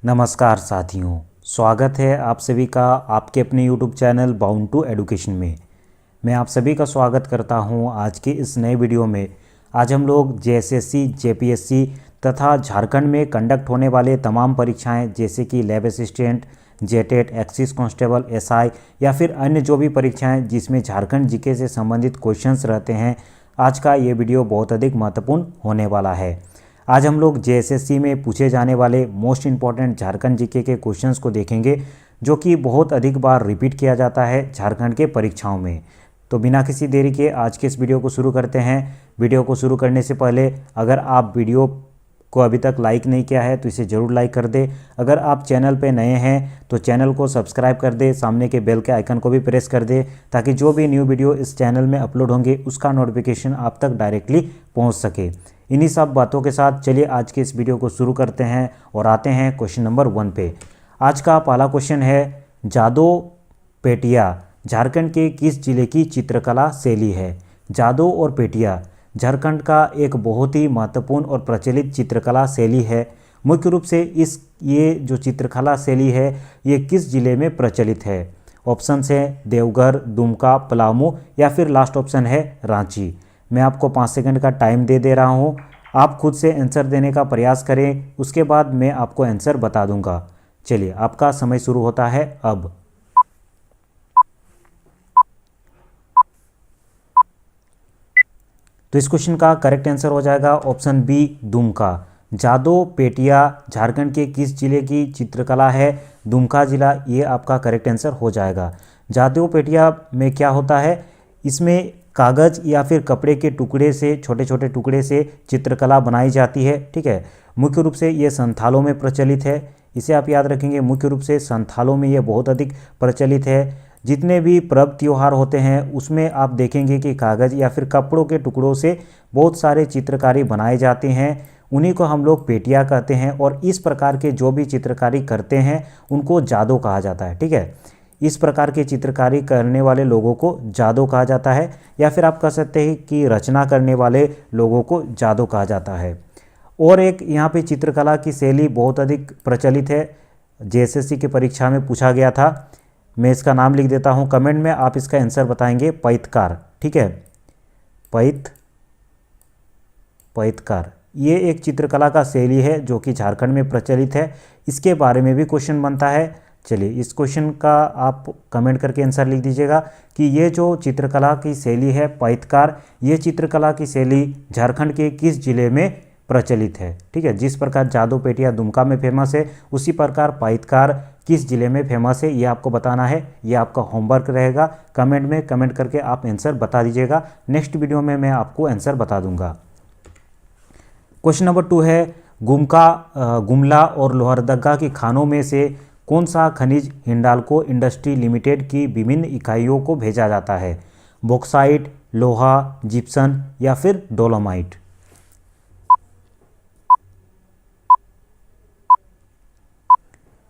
नमस्कार साथियों, स्वागत है आप सभी का आपके अपने YouTube channel bound to education में। मैं आप सभी का स्वागत करता हूं आज के इस नए वीडियो में। आज हम लोग जेएसएससी, जेपीएससी तथा झारखंड में कंडक्ट होने वाले तमाम परीक्षाएं जैसे कि lab assistant, JTET, axis constable, SI या फिर अन्य जो भी परीक्षाएं जिसमें झारखंड जीके से संबंधित क्वेश्चंस रहते हैं, आज का ये वीडियो बहुत अधिक महत्वपूर्ण होने वाला है। आज हम लोग जेएसएससी में पूछे जाने वाले मोस्ट इम्पॉर्टेंट झारखंड जीके के क्वेश्चंस को देखेंगे, जो कि बहुत अधिक बार रिपीट किया जाता है झारखंड के परीक्षाओं में। तो बिना किसी देरी के आज के इस वीडियो को शुरू करते हैं। वीडियो को शुरू करने से पहले अगर आप वीडियो को अभी तक लाइक नहीं किया है तो इसे ज़रूर लाइक कर दे। अगर आप चैनल पे नए हैं तो चैनल को सब्सक्राइब कर दे, सामने के बेल के आइकन को भी प्रेस कर दे, ताकि जो भी न्यू वीडियो इस चैनल में अपलोड होंगे उसका नोटिफिकेशन आप तक डायरेक्टली पहुंच सके। इन्हीं सब बातों के साथ चलिए आज के इस वीडियो को शुरू करते हैं और आते हैं क्वेश्चन नंबर 1 पे। आज का पहला क्वेश्चन है, जादो पेटिया झारखंड के किस जिले की चित्रकला शैली है? जादो और पेटिया झारखंड का एक बहुत ही महत्वपूर्ण और प्रचलित चित्रकला शैली है। मुख्य रूप से ये जो चित्रकला शैली है ये किस जिले में प्रचलित है? ऑप्शन है देवघर, दुमका, पलामू या फिर लास्ट ऑप्शन है रांची। मैं आपको 5 सेकंड का टाइम दे रहा हूं, आप खुद से आंसर देने का प्रयास करें, उसके बाद मैं आपको आंसर बता दूंगा। चलिए आपका समय शुरू होता है अब। तो इस क्वेश्चन का करेक्ट आंसर हो जाएगा ऑप्शन बी, दुमका। जादो पेटिया झारखंड के किस जिले की चित्रकला है? दुमका जिला, ये आपका करेक्ट आंसर हो जाएगा। जादो पेटिया में क्या होता है, इसमें कागज़ या फिर कपड़े के टुकड़े से, छोटे छोटे टुकड़े से चित्रकला बनाई जाती है। ठीक है, मुख्य रूप से ये संथालों में प्रचलित है। इसे आप याद रखेंगे, मुख्य रूप से संथालों में ये बहुत अधिक प्रचलित है। जितने भी पर्व त्यौहार होते हैं उसमें आप देखेंगे कि कागज़ या फिर कपड़ों के टुकड़ों से बहुत सारे चित्रकारी बनाए जाते हैं, उन्हीं को हम लोग पेटिया कहते हैं। और इस प्रकार के जो भी चित्रकारी करते हैं उनको जादो कहा जाता है। ठीक है, इस प्रकार की चित्रकारी करने वाले लोगों को जादो कहा जाता है, या फिर आप कह सकते हैं कि रचना करने वाले लोगों को जादो कहा जाता है। और एक यहाँ पे चित्रकला की शैली बहुत अधिक प्रचलित है, जेएसएससी की परीक्षा में पूछा गया था। मैं इसका नाम लिख देता हूँ, कमेंट में आप इसका आंसर बताएंगे, पैतकार। ठीक है, पैतकार ये एक चित्रकला का शैली है जो कि झारखंड में प्रचलित है। इसके बारे में भी क्वेश्चन बनता है। चलिए इस क्वेश्चन का आप कमेंट करके आंसर लिख दीजिएगा कि ये जो चित्रकला की शैली है पैतकार, ये चित्रकला की शैली झारखंड के किस जिले में प्रचलित है। ठीक है, जिस प्रकार जादो पेटिया दुमका में फेमस है, उसी प्रकार पैतकार किस जिले में फेमस है ये आपको बताना है। ये आपका होमवर्क रहेगा। कमेंट में कमेंट करके आप आंसर बता दीजिएगा। नेक्स्ट वीडियो में मैं आपको आंसर बता दूंगा। क्वेश्चन नंबर 2 है, गुमला और लोहरदगा की खानों में से कौन सा खनिज हिंडाल्को इंडस्ट्री लिमिटेड की विभिन्न इकाइयों को भेजा जाता है? बॉक्साइट, लोहा, जिप्सन या फिर डोलोमाइट।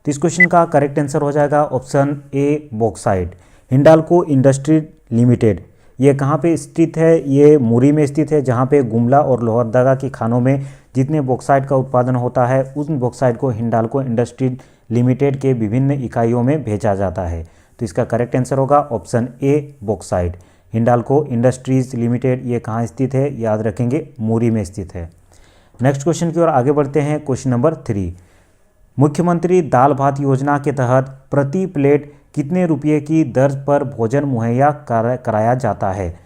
तो इस क्वेश्चन का करेक्ट आंसर हो जाएगा option A, bauxite. Hindalco industry limited ये कहाँ पे स्थित है? ये मुरी में स्थित है, जहाँ पे गुमला और लोहरदगा की खानों में जितने बॉक्साइट का उत्पादन होता है उन बॉक्साइट को हिंडाल्को इंडस्ट्री लिमिटेड के विभिन्न इकाइयों में भेजा जाता है। तो इसका करेक्ट आंसर होगा option A, bauxite. Hindalco industries limited ये कहाँ स्थित है? याद रखेंगे, मुरी में स्थित है। नेक्स्ट क्वेश्चन की ओर आगे बढ़ते हैं। क्वेश्चन नंबर 3, मुख्यमंत्री दाल भात योजना के तहत प्रति प्लेट कितने रुपये की दर पर भोजन मुहैया कराया जाता है?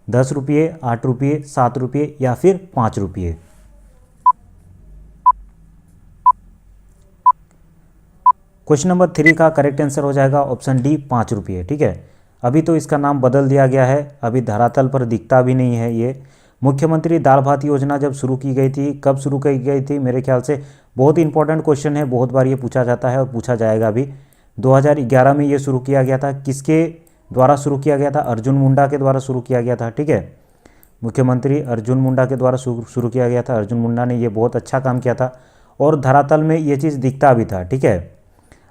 10 रुपये, 8 रुपये, 7 रुपये या फिर 5 रुपये। क्वेश्चन नंबर 3 का करेक्ट आंसर हो जाएगा ऑप्शन डी, 5 रुपये। ठीक है, अभी तो इसका नाम बदल दिया गया है, अभी धरातल पर दिखता भी नहीं है। ये मुख्यमंत्री दाल भात योजना जब शुरू की गई थी, कब शुरू की गई थी? मेरे ख्याल से बहुत इंपॉर्टेंट क्वेश्चन है, बहुत बार ये पूछा जाता है और पूछा जाएगा भी। 2011 में ये शुरू किया गया था। किसके द्वारा शुरू किया गया था? अर्जुन मुंडा के द्वारा शुरू किया गया था। ठीक है, मुख्यमंत्री अर्जुन मुंडा के द्वारा शुरू किया गया था। अर्जुन मुंडा ने ये बहुत अच्छा काम किया था और धरातल में ये चीज़ दिखता भी था। ठीक है,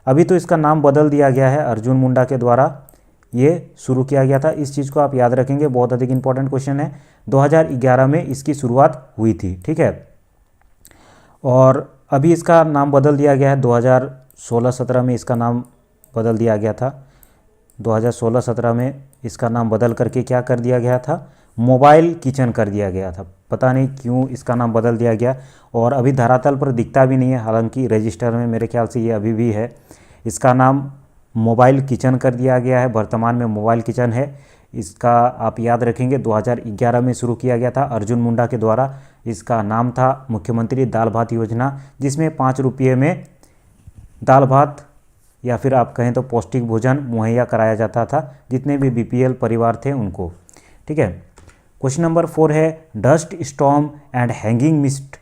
अभी तो इसका नाम बदल दिया गया है, अर्जुन मुंडा के द्वारा ये शुरू किया गया था। इस चीज़ को आप याद रखेंगे, बहुत अधिक इंपॉर्टेंट क्वेश्चन है। 2011 में इसकी शुरुआत हुई थी। ठीक है, और अभी इसका नाम बदल दिया गया है, 2016-17 में इसका नाम बदल दिया गया था। 2016-17 में इसका नाम बदल करके क्या कर दिया गया था, मोबाइल किचन कर दिया गया था। पता नहीं क्यों इसका नाम बदल दिया गया, और अभी धरातल पर दिखता भी नहीं है, हालांकि रजिस्टर में मेरे ख्याल से ये अभी भी है। इसका नाम मोबाइल किचन कर दिया गया है, वर्तमान में मोबाइल किचन है। इसका आप याद रखेंगे 2011 में शुरू किया गया था अर्जुन मुंडा के द्वारा। इसका नाम था मुख्यमंत्री दाल भात योजना, जिसमें 5 रुपये में दाल भात या फिर आप कहें तो पौष्टिक भोजन मुहैया कराया जाता था जितने भी बीपीएल परिवार थे उनको। ठीक है। क्वेश्चन नंबर 4 है dust storm and hanging mist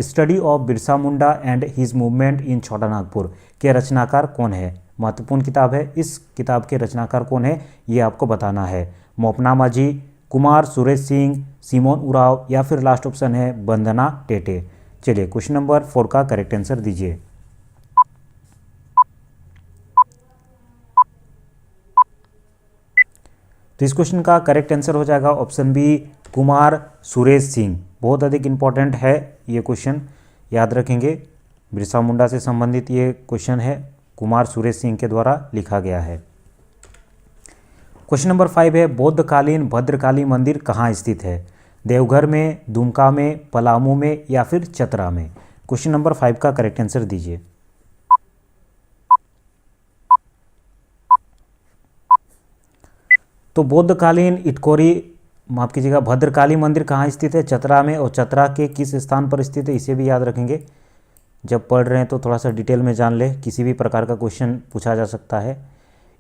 study of Birsa Munda and his movement in छोटा नागपुर के रचनाकार कौन है। महत्वपूर्ण किताब है। इस किताब के रचनाकार कौन है ये आपको बताना है। मोपना माझी, कुमार सुरेश सिंह, सिमोन उराव या फिर लास्ट ऑप्शन है वंदना टेटे। चलिए क्वेश्चन नंबर 4 का करेक्ट आंसर दीजिए। तो इस क्वेश्चन का करेक्ट आंसर हो जाएगा ऑप्शन बी कुमार सुरेश सिंह। बहुत अधिक इंपॉर्टेंट है ये क्वेश्चन, याद रखेंगे। बिरसा मुंडा से संबंधित ये क्वेश्चन है, कुमार सुरेश सिंह के द्वारा लिखा गया है। क्वेश्चन नंबर 5 है बौद्धकालीन भद्रकाली मंदिर कहाँ स्थित है। देवघर में, दुमका में, पलामू में या फिर चतरा में। क्वेश्चन नंबर 5 का करेक्ट आंसर दीजिए। तो बौद्धकालीन इटकोरी माफ कीजिएगा भद्रकाली मंदिर कहाँ स्थित है, चतरा में। और चतरा के किस स्थान पर स्थित है इसे भी याद रखेंगे। जब पढ़ रहे हैं तो थोड़ा सा डिटेल में जान ले, किसी भी प्रकार का क्वेश्चन पूछा जा सकता है।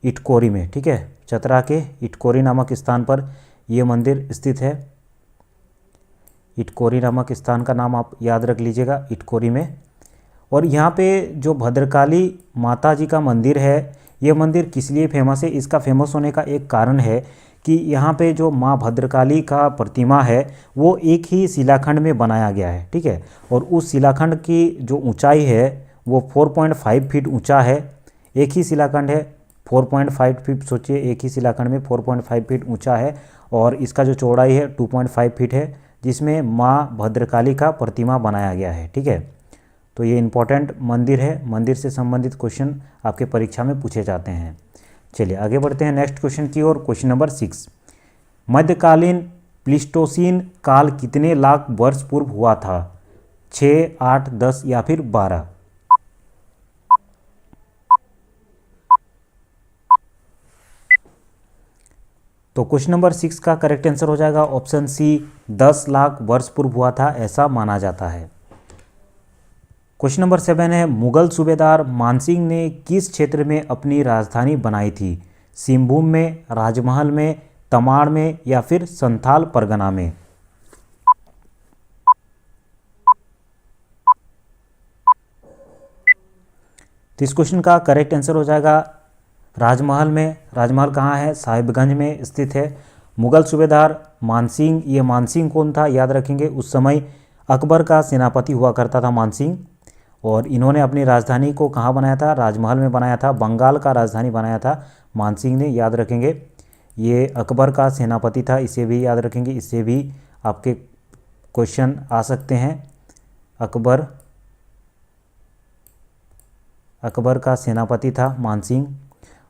इटकोरी में, ठीक है, चतरा के इटकोरी नामक स्थान पर यह मंदिर स्थित है। इटकोरी नामक स्थान का नाम आप याद रख लीजिएगा, इटकोरी में। और यहाँ पे जो भद्रकाली माता जी का मंदिर है, ये मंदिर किस लिए फेमस है, इसका फेमस होने का एक कारण है कि यहाँ पे जो माँ भद्रकाली का प्रतिमा है वो एक ही शिलाखंड में बनाया गया है। ठीक है। और उस शिलाखंड की जो ऊंचाई है वो 4.5 फीट ऊंचा है। एक ही शिलाखंड है, 4.5 फीट, सोचिए एक ही शिलाखंड में 4.5 फीट ऊंचा है। और इसका जो चौड़ाई है 2.5 फीट है, जिसमें माँ भद्रकाली का प्रतिमा बनाया गया है। ठीक है। तो ये इम्पोर्टेंट मंदिर है, मंदिर से संबंधित क्वेश्चन आपके परीक्षा में पूछे जाते हैं। चलिए आगे बढ़ते हैं नेक्स्ट क्वेश्चन की ओर। क्वेश्चन नंबर 6, मध्यकालीन प्लीस्टोसीन काल कितने लाख वर्ष पूर्व हुआ था। 6, 8, 10 या फिर 12। तो क्वेश्चन नंबर 6 का करेक्ट आंसर हो जाएगा ऑप्शन सी, 10 लाख वर्ष पूर्व हुआ था, ऐसा माना जाता है। क्वेश्चन नंबर 7 है मुगल सूबेदार मानसिंह ने किस क्षेत्र में अपनी राजधानी बनाई थी। सिंहभूम में, राजमहल में, तमाड़ में या फिर संथाल परगना में। तो इस क्वेश्चन का करेक्ट आंसर हो जाएगा राजमहल में। राजमहल कहाँ है, साहिबगंज में स्थित है। मुगल सूबेदार मानसिंह, ये मानसिंह कौन था याद रखेंगे, उस समय अकबर का सेनापति हुआ करता था मानसिंह। और इन्होंने अपनी राजधानी को कहाँ बनाया था, राजमहल में बनाया था। बंगाल का राजधानी बनाया था मानसिंह ने, याद रखेंगे। ये अकबर का सेनापति था, इसे भी याद रखेंगे, इससे भी आपके क्वेश्चन आ सकते हैं। अकबर का सेनापति था मानसिंह,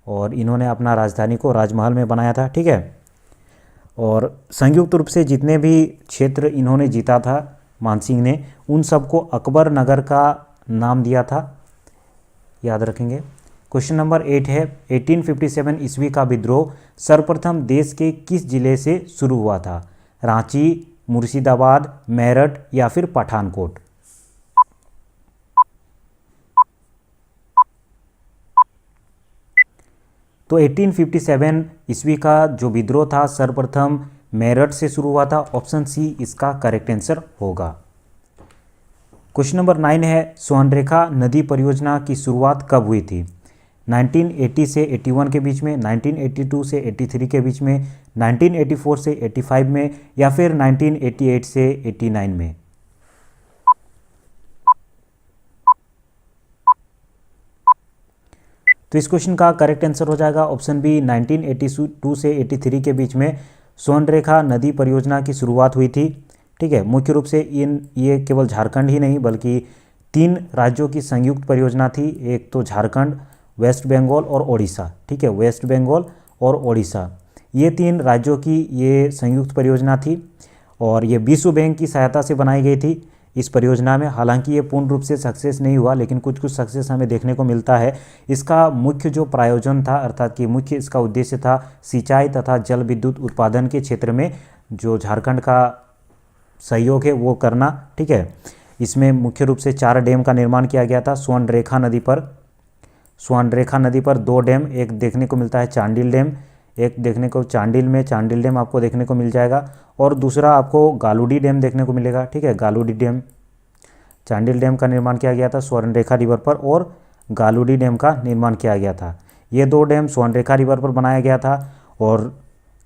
और इन्होंने अपना राजधानी को राजमहल में बनाया था। ठीक है। और संयुक्त रूप से जितने भी क्षेत्र इन्होंने जीता था मानसिंह ने, उन सबको अकबर नगर का नाम दिया था, याद रखेंगे। क्वेश्चन नंबर 8 है 1857 ईस्वी का विद्रोह सर्वप्रथम देश के किस जिले से शुरू हुआ था। रांची, मुर्शिदाबाद, मेरठ या फिर पठानकोट। तो 1857 ईस्वी का जो विद्रोह था सर्वप्रथम मेरठ से शुरू हुआ था। ऑप्शन सी इसका करेक्ट आंसर होगा। क्वेश्चन नंबर 9 है स्वर्णरेखा नदी परियोजना की शुरुआत कब हुई थी। 1980 से 81 के बीच में, 1982 से 83 के बीच में, 1984 से 85 में या फिर 1988 से 89 में। तो इस क्वेश्चन का करेक्ट आंसर हो जाएगा ऑप्शन बी, 1982 से 83 के बीच में स्वर्णरेखा नदी परियोजना की शुरुआत हुई थी। ठीक है। मुख्य रूप से ये केवल झारखंड ही नहीं बल्कि 3 राज्यों की संयुक्त परियोजना थी। एक तो झारखंड, वेस्ट बंगाल और ओडिशा, ठीक है। वेस्ट बंगाल और ओडिशा, ये 3 राज्यों की ये संयुक्त परियोजना थी और ये विश्व बैंक की सहायता से बनाई गई थी इस परियोजना में। हालांकि ये पूर्ण रूप से सक्सेस नहीं हुआ, लेकिन कुछ कुछ सक्सेस हमें देखने को मिलता है। इसका मुख्य जो प्रायोजन था, अर्थात कि मुख्य इसका उद्देश्य था सिंचाई तथा जल विद्युत उत्पादन के क्षेत्र में जो झारखंड का सहयोग है वो करना, ठीक है। इसमें मुख्य रूप से 4 डैम का निर्माण किया गया था। स्वर्णरेखा नदी पर 2 डैम, एक देखने को मिलता है चांडिल डैम, एक देखने को चांडिल डैम आपको देखने को मिल जाएगा, और दूसरा आपको गालूडी डैम देखने को मिलेगा, ठीक है। गालूडी डैम, चांडिल डैम का निर्माण किया गया था स्वर्णरेखा रिवर पर, और गालूडी डैम का निर्माण किया गया था। ये 2 डैम स्वर्णरेखा रिवर पर बनाया गया था। और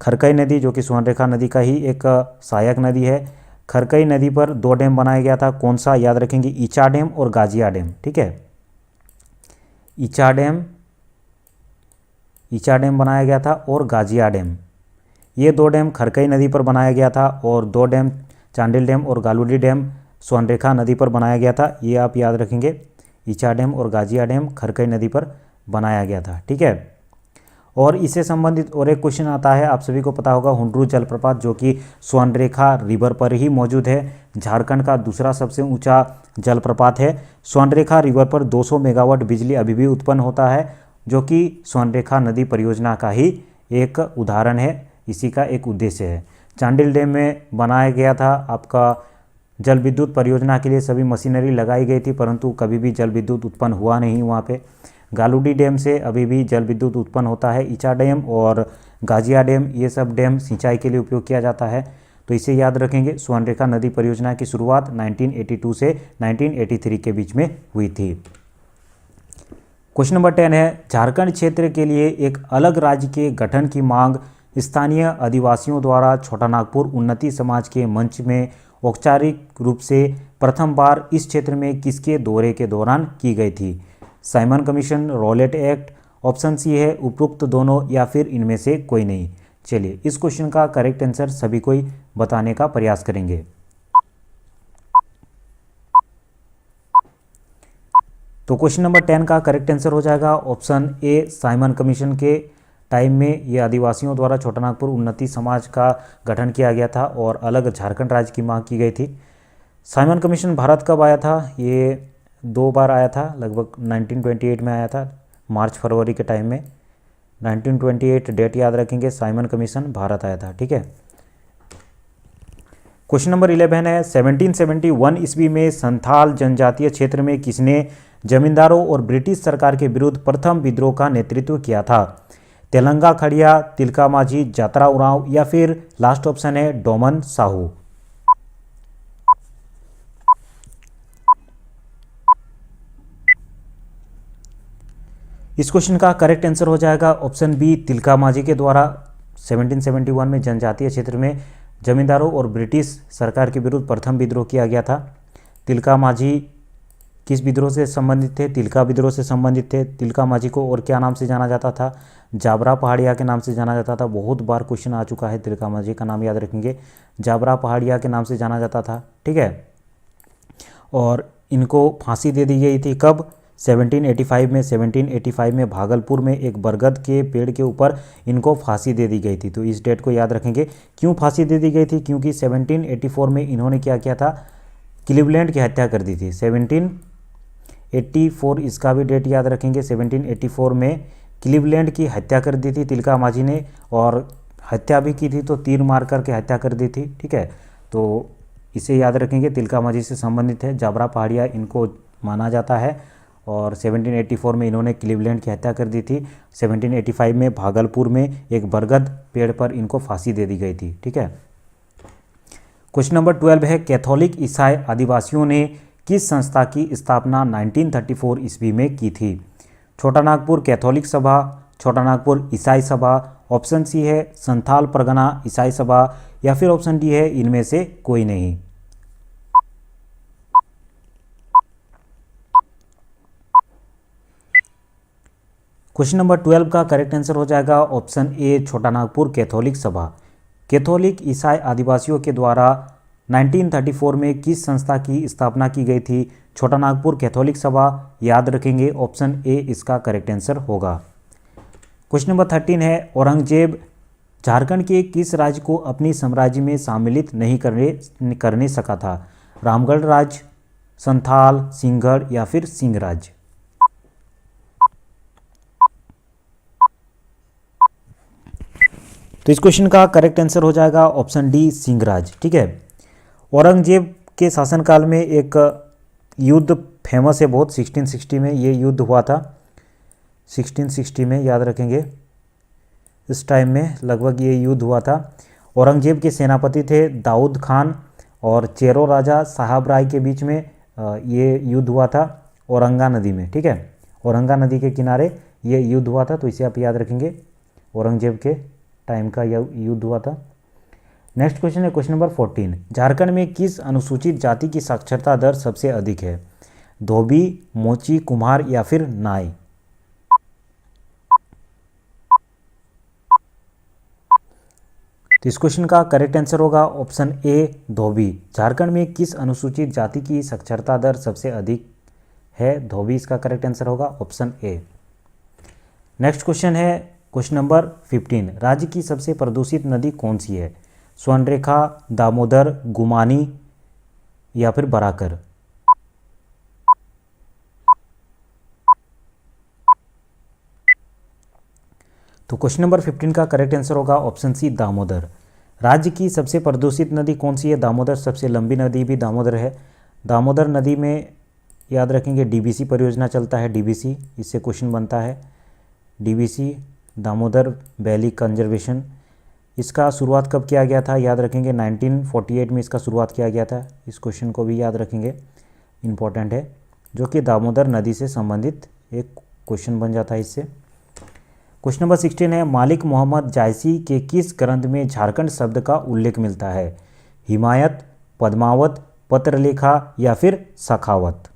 खरकई नदी, जो कि स्वर्णरेखा नदी का ही एक सहायक नदी है, खरकई नदी पर 2 डैम बनाया गया था। कौन सा, याद रखेंगे, ईचा डैम और गाजिया डैम, ठीक है। ईचा डैम बनाया गया था और गाजिया डैम, ये 2 डैम खरकई नदी पर बनाया गया था, और 2 डैम चांडिल डैम और गालूडी डैम स्वर्णरेखा नदी पर बनाया गया था। ये आप याद रखेंगे, ईचा डैम और गाजिया डैम खरकई नदी पर बनाया गया था, ठीक है। और इससे संबंधित और एक क्वेश्चन आता है, आप सभी को पता होगा, हुंड्रू जलप्रपात, जो कि स्वर्णरेखा रिवर पर ही मौजूद है, झारखंड का दूसरा सबसे ऊंचा जलप्रपात है। स्वर्णरेखा रिवर पर 200 मेगावाट बिजली अभी भी उत्पन्न होता है, जो कि स्वर्णरेखा नदी परियोजना का ही एक उदाहरण है, इसी का एक उद्देश्य है। चांडिल डैम में बनाया गया था आपका जल विद्युत परियोजना के लिए सभी मशीनरी लगाई गई थी, परंतु कभी भी जल विद्युत उत्पन्न हुआ नहीं वहाँ पे। गालूडी डैम से अभी भी जल विद्युत उत्पन्न होता है। ईचा डैम और गाजिया डैम, ये सब डैम सिंचाई के लिए उपयोग किया जाता है, तो इसे याद रखेंगे। स्वर्णरेखा नदी परियोजना की शुरुआत 1982 से 1983 के बीच में हुई थी। क्वेश्चन नंबर 10 है, झारखंड क्षेत्र के लिए एक अलग राज्य के गठन की मांग स्थानीय आदिवासियों द्वारा छोटा नागपुर उन्नति समाज के मंच में औपचारिक रूप से प्रथम बार इस क्षेत्र में किसके दौरे के दौरान की गई थी? Simon commission, Rowlatt act, option C है उपरोक्त दोनों, या फिर इनमें से कोई नहीं। चलिए इस क्वेश्चन का करेक्ट आंसर सभी को ही बताने का प्रयास करेंगे। तो क्वेश्चन नंबर 10 का करेक्ट आंसर हो जाएगा ऑप्शन ए, साइमन कमीशन के टाइम में ये आदिवासियों द्वारा छोटा नागपुर उन्नति समाज का गठन किया गया था और अलग झारखंड राज्य की मांग की गई थी। साइमन कमीशन भारत कब आया था? ये 2 बार आया था, लगभग 1928 में आया था, मार्च फरवरी के टाइम में। 1928 डेट याद रखेंगे, साइमन कमीशन भारत आया था, ठीक है। क्वेश्चन नंबर 11 है, 1771 ईस्वी में संथाल जनजातीय क्षेत्र में किसने जमींदारों और ब्रिटिश सरकार के विरुद्ध प्रथम विद्रोह का नेतृत्व किया था? तेलंगा खड़िया, तिलका माझी, जात्रा उरांव, या फिर लास्ट ऑप्शन है डोमन साहू। इस क्वेश्चन का करेक्ट आंसर हो जाएगा ऑप्शन बी, तिलका माझी के द्वारा 1771 में जनजातीय क्षेत्र में जमींदारों और ब्रिटिश सरकार के विरुद्ध प्रथम विद्रोह किया गया था। तिलका माझी किस विद्रोह से संबंधित थे? तिलका विद्रोह से संबंधित थे। तिलका माझी को और क्या नाम से जाना जाता था? जाबरा पहाड़िया के नाम से जाना जाता था। बहुत बार क्वेश्चन आ चुका है, तिलका माझी का नाम याद रखेंगे, जाबरा पहाड़िया के नाम से जाना जाता था, ठीक है। और इनको फांसी दे दी गई थी कब? 1785 में। 1785 में भागलपुर में एक बरगद के पेड़ के ऊपर इनको फांसी दे दी गई थी, तो इस डेट को याद रखेंगे। क्यों फांसी दे दी गई थी? क्योंकि 1784 में इन्होंने क्या किया था? क्लीवलैंड की हत्या कर दी थी। 1784 इसका भी डेट याद रखेंगे। 1784 में क्लीवलैंड की हत्या कर दी थी तिलका माझी ने, और हत्या भी की थी तो तीर मार करके हत्या कर दी थी, ठीक है। तो इसे याद रखेंगे, तिलका माझी से संबंधित है। जाबरा पहाड़िया इनको माना जाता है, और 1784 में इन्होंने क्लीवलैंड की हत्या कर दी थी। 1785 में भागलपुर में एक बरगद पेड़ पर इनको फांसी दे दी गई थी, ठीक है। क्वेश्चन नंबर 12 है, कैथोलिक ईसाई आदिवासियों ने किस संस्था की स्थापना 1934 ईस्वी में की थी? छोटा नागपुर कैथोलिक सभा, छोटा नागपुर ईसाई सभा, ऑप्शन सी है संथाल परगना ईसाई सभा, या फिर ऑप्शन डी है इनमें से कोई नहीं। क्वेश्चन नंबर 12 का करेक्ट आंसर हो जाएगा ऑप्शन ए, छोटा नागपुर कैथोलिक सभा। कैथोलिक ईसाई आदिवासियों के द्वारा 1934 में किस संस्था की स्थापना की गई थी? छोटा नागपुर कैथोलिक सभा, याद रखेंगे, ऑप्शन ए इसका करेक्ट आंसर होगा। क्वेश्चन नंबर 13 है, औरंगजेब झारखंड के किस राज्य को अपनी साम्राज्य में सम्मिलित नहीं करने सका था? रामगढ़ राज्य, संथाल, सिंहगढ़ या फिर सिंह राज्य? तो इस क्वेश्चन का करेक्ट आंसर हो जाएगा ऑप्शन डी, सिंह राज्य। ठीक है, औरंगजेब के शासनकाल में एक युद्ध फेमस है बहुत, 1660 में ये युद्ध हुआ था। 1660 में, याद रखेंगे, इस टाइम में लगभग ये युद्ध हुआ था। औरंगजेब के सेनापति थे दाऊद खान और चेरो राजा साहब राय के बीच में ये युद्ध हुआ था औरंगा नदी में। ठीक है, औरंगा नदी के किनारे ये युद्ध हुआ था, तो इसे आप याद रखेंगे, औरंगजेब के टाइम का यह युद्ध हुआ था। नेक्स्ट क्वेश्चन है क्वेश्चन नंबर 14, झारखंड में किस अनुसूचित जाति की साक्षरता दर सबसे अधिक है? धोबी, मोची, कुम्हार या फिर नाई? तो इस क्वेश्चन का करेक्ट आंसर होगा ऑप्शन ए, धोबी। झारखंड में किस अनुसूचित जाति की साक्षरता दर सबसे अधिक है? धोबी इसका करेक्ट आंसर होगा, ऑप्शन ए। नेक्स्ट क्वेश्चन है क्वेश्चन नंबर 15, राज्य की सबसे प्रदूषित नदी कौन सी है? स्वर्णरेखा, दामोदर, गुमानी या फिर बराकर? तो क्वेश्चन नंबर 15 का करेक्ट आंसर होगा ऑप्शन सी, दामोदर। राज्य की सबसे प्रदूषित नदी कौन सी है? दामोदर। सबसे लंबी नदी भी दामोदर है। दामोदर नदी में याद रखेंगे डीबीसी परियोजना चलता है, डीबीसी, इससे क्वेश्चन बनता है, डीबीसी, दामोदर वैली कंजर्वेशन। इसका शुरुआत कब किया गया था? याद रखेंगे 1948 में इसका शुरुआत किया गया था। इस क्वेश्चन को भी याद रखेंगे, इम्पोर्टेंट है, जो कि दामोदर नदी से संबंधित एक क्वेश्चन बन जाता है इससे। क्वेश्चन नंबर 16 है, मालिक मोहम्मद जायसी के किस ग्रंथ में झारखंड शब्द का उल्लेख मिलता है? हिमायत, पद्मावत, पत्रलेखा या फिर सखावत?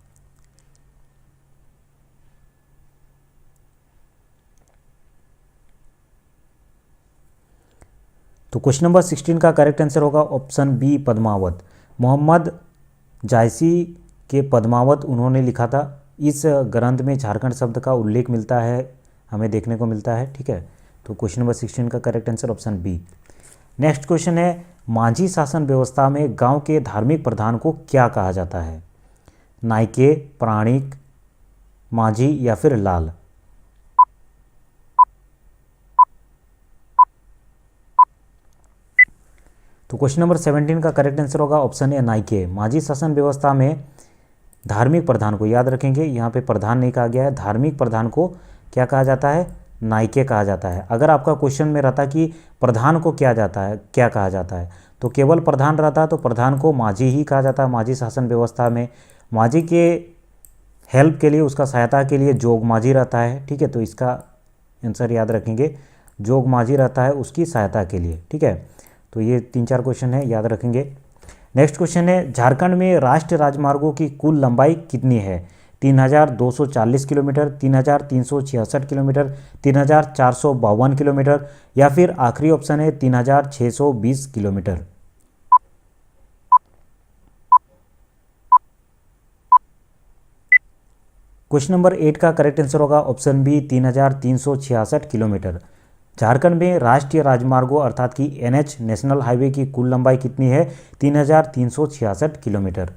तो क्वेश्चन नंबर 16 का करेक्ट आंसर होगा ऑप्शन बी, पद्मावत। मोहम्मद जायसी के पद्मावत उन्होंने लिखा था। इस ग्रंथ में झारखंड शब्द का उल्लेख मिलता है, हमें देखने को मिलता है। ठीक है, तो क्वेश्चन नंबर 16 का correct answer option B. Next question है, माझी शासन व्यवस्था में गांव के धार्मिक प्रधान को क्या कहा जाता है? नायके, प्राणिक, माझी या फिर लाल? तो क्वेश्चन नंबर 17 का करेक्ट आंसर होगा ऑप्शन ए, नायके। माझी शासन व्यवस्था में धार्मिक प्रधान को, याद रखेंगे, यहाँ पे प्रधान नहीं कहा गया है, धार्मिक प्रधान को क्या कहा जाता है? नायके कहा जाता है। अगर आपका क्वेश्चन में रहता कि प्रधान को क्या कहा जाता है, तो केवल प्रधान रहता तो प्रधान को माझी ही कहा जाता है। माझी शासन व्यवस्था में माझी के हेल्प के लिए, उसका सहायता के लिए जोग माझी रहता है। ठीक है, तो इसका आंसर याद रखेंगे, जोग माझी रहता है उसकी सहायता के लिए। ठीक है, तो ये 3-4 क्वेश्चन है, याद रखेंगे। नेक्स्ट क्वेश्चन है, झारखंड में राष्ट्रीय राजमार्गों की कुल लंबाई कितनी है? 3240 किलोमीटर, 3366 किलोमीटर, 3452 किलोमीटर या फिर आखिरी ऑप्शन है 3620 किलोमीटर? क्वेश्चन नंबर 8 का करेक्ट आंसर होगा ऑप्शन बी, 3366 किलोमीटर। झारखंड में राष्ट्रीय राजमार्गों अर्थात कि एनएच, नेशनल हाईवे की कुल लंबाई कितनी है? 3366 किलोमीटर।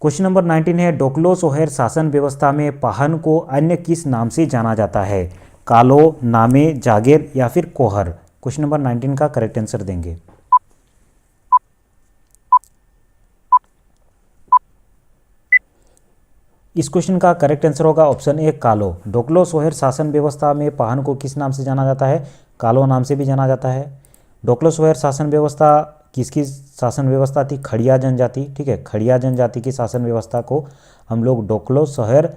क्वेश्चन नंबर 19 है, डोकलो सोहेर शासन व्यवस्था में पाहन को अन्य किस नाम से जाना जाता है? कालो, नामे, जागेर या फिर कोहर? क्वेश्चन नंबर 19 का करेक्ट आंसर देंगे। इस क्वेश्चन का करेक्ट आंसर होगा ऑप्शन ए, कालो। डोकलो सोहेर शासन व्यवस्था में पाहन को किस नाम से जाना जाता है? कालो नाम से भी जाना जाता है। डोकलो सोहेर शासन व्यवस्था किसकी शासन व्यवस्था थी? खड़िया जनजाति। ठीक है, खड़िया जनजाति की शासन व्यवस्था को हम लोग डोकलो सोहेर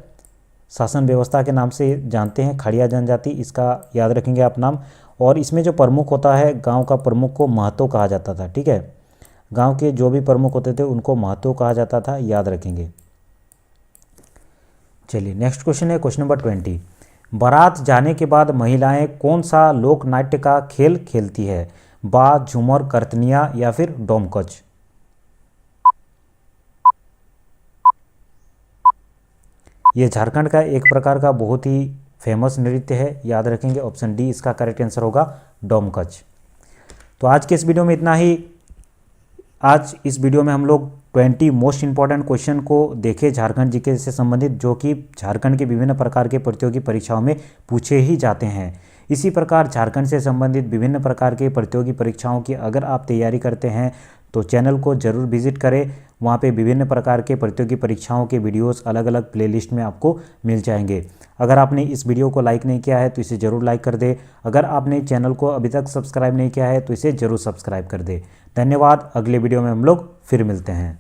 शासन व्यवस्था के नाम से जानते हैं, खड़िया जनजाति, इसका याद रखेंगे आप नाम। और इसमें जो प्रमुख होता है, गाँव का प्रमुख को महतो कहा जाता था। ठीक है, गाँव के जो भी प्रमुख होते थे उनको महतो कहा जाता था, याद रखेंगे। चलिए नेक्स्ट क्वेश्चन है क्वेश्चन नंबर 20, बारात जाने के बाद महिलाएं कौन सा लोक नाट्य का खेल खेलती है? बा, झूमर, करतनिया या फिर डोमकच। ये झारखंड का एक प्रकार का बहुत ही फेमस नृत्य है, याद रखेंगे। ऑप्शन डी इसका करेक्ट आंसर होगा, डोमकच। तो आज के इस वीडियो में इतना ही। आज इस वीडियो में हम लोग 20 मोस्ट इंपॉर्टेंट क्वेश्चन को देखे झारखंड जीके से संबंधित, जो कि झारखंड के विभिन्न प्रकार के प्रतियोगी परीक्षाओं में पूछे ही जाते हैं। इसी प्रकार झारखंड से संबंधित विभिन्न प्रकार के प्रतियोगी परीक्षाओं की अगर आप तैयारी करते हैं तो चैनल को ज़रूर विजिट करें। वहाँ पे विभिन्न प्रकार के प्रतियोगी परीक्षाओं के वीडियोस अलग अलग प्लेलिस्ट में आपको मिल जाएंगे। अगर आपने इस वीडियो को लाइक नहीं किया है तो इसे ज़रूर लाइक कर दे। अगर आपने चैनल को अभी तक सब्सक्राइब नहीं किया है तो इसे ज़रूर सब्सक्राइब कर दे। धन्यवाद। अगले वीडियो में हम लोग फिर मिलते हैं।